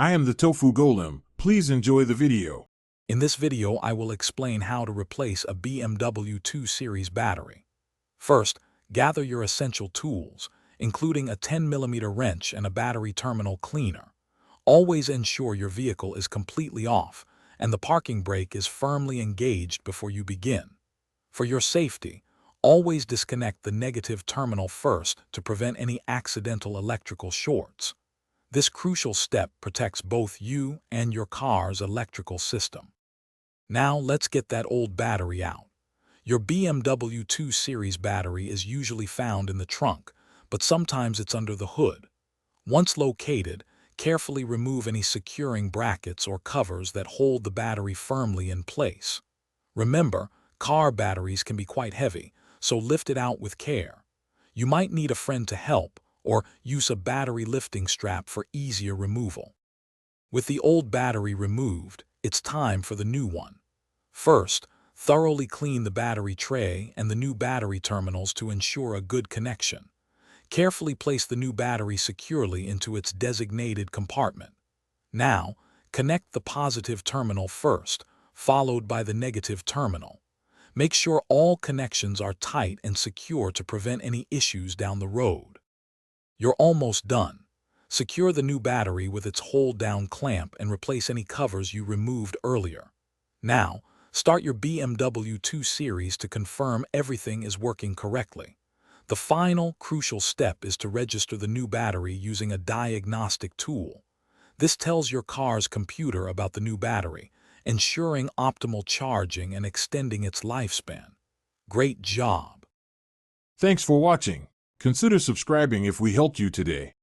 I am the Tofu Golem. Please enjoy the video. In this video, I will explain how to replace a BMW 2 Series battery. First, gather your essential tools, including a 10mm wrench and a battery terminal cleaner. Always ensure your vehicle is completely off and the parking brake is firmly engaged before you begin. For your safety, always disconnect the negative terminal first to prevent any accidental electrical shorts. This crucial step protects both you and your car's electrical system. Now let's get that old battery out. Your BMW 2 Series battery is usually found in the trunk, but sometimes it's under the hood. Once located, carefully remove any securing brackets or covers that hold the battery firmly in place. Remember, car batteries can be quite heavy, so lift it out with care. You might need a friend to help, or use a battery lifting strap for easier removal. With the old battery removed, it's time for the new one. First, thoroughly clean the battery tray and the new battery terminals to ensure a good connection. Carefully place the new battery securely into its designated compartment. Now, connect the positive terminal first, followed by the negative terminal. Make sure all connections are tight and secure to prevent any issues down the road. You're almost done. Secure the new battery with its hold-down clamp and replace any covers you removed earlier. Now, start your BMW 2 Series to confirm everything is working correctly. The final, crucial step is to register the new battery using a diagnostic tool. This tells your car's computer about the new battery, ensuring optimal charging and extending its lifespan. Great job! Thanks for watching. Consider subscribing if we helped you today.